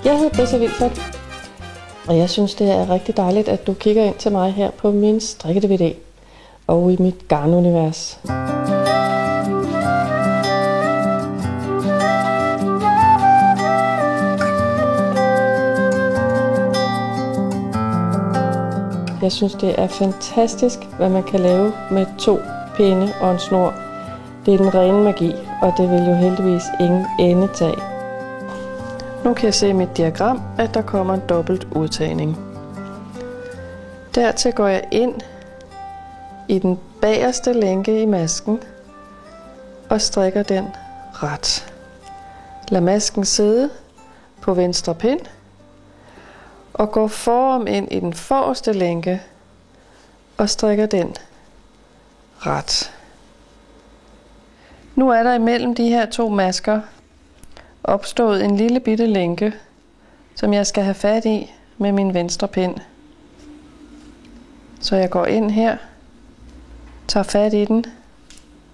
Jeg hedder Brisa Vilfert, og jeg synes, det er rigtig dejligt, at du kigger ind til mig her på min strikke-DVD og i mit garnunivers. Jeg synes, det er fantastisk, hvad man kan lave med 2 pinde og en snor. Det er den rene magi, og det vil jo heldigvis ingen ende tage. Nu kan jeg se i mit diagram, at der kommer en dobbelt udtagning. Dertil går jeg ind i den bagerste lænke i masken og strikker den ret. Lad masken sidde på venstre pind og går forom ind i den forreste lænke og strikker den ret. Nu er der imellem de her 2 masker opstået en lille bitte lænke, som jeg skal have fat i med min venstre pind. Så jeg går ind her, tager fat i den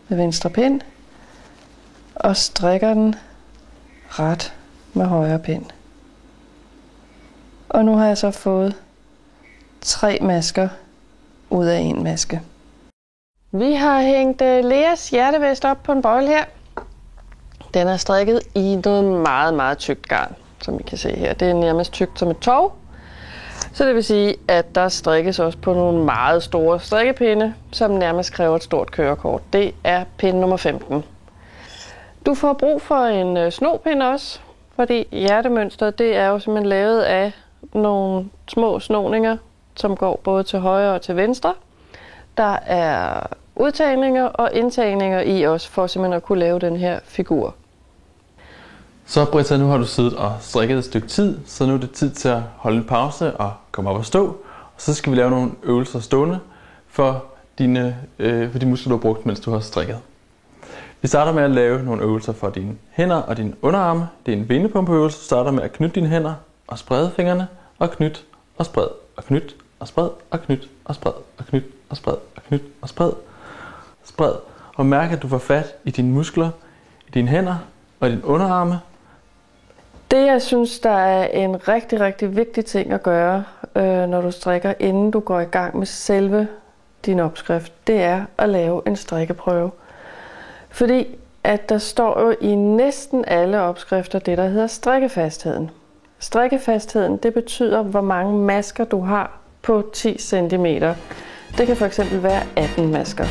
med venstre pind og strikker den ret med højre pind. Og nu har jeg så fået 3 masker ud af 1 maske. Vi har hængt Leas hjertevest op på en bøjle her. Den er strikket i noget meget, meget tykt garn, som I kan se her. Det er nærmest tykt som et tov. Så det vil sige, at der strikkes også på nogle meget store strikkepinde, som nærmest kræver et stort kørekort. Det er pind nummer 15. Du får brug for en snopind også, fordi hjertemønstret det er jo simpelthen lavet af nogle små snoninger, som går både til højre og til venstre. Der er udtagninger og indtagninger i os, for simpelthen at kunne lave den her figur. Så Brisa, nu har du siddet og strikket et stykke tid, så nu er det tid til at holde en pause og komme op og stå. Og så skal vi lave nogle øvelser stående for de muskler, du har brugt, mens du har strikket. Vi starter med at lave nogle øvelser for dine hænder og dine underarme. Det er en venepumpeøvelse. Du starter med at knytte dine hænder og sprede fingrene og knyt og spred og knyt og spred og knyt og spred og knyt og spred og knyt og spred. Spred og mærk, at du får fat i dine muskler, i dine hænder og i dine underarme. Det, jeg synes, der er en rigtig, rigtig vigtig ting at gøre, når du strikker, inden du går i gang med selve din opskrift, det er at lave en strikkeprøve. Fordi at der står jo i næsten alle opskrifter det, der hedder strikkefastheden. Strikkefastheden, det betyder, hvor mange masker du har på 10 cm. Det kan fx være 18 masker.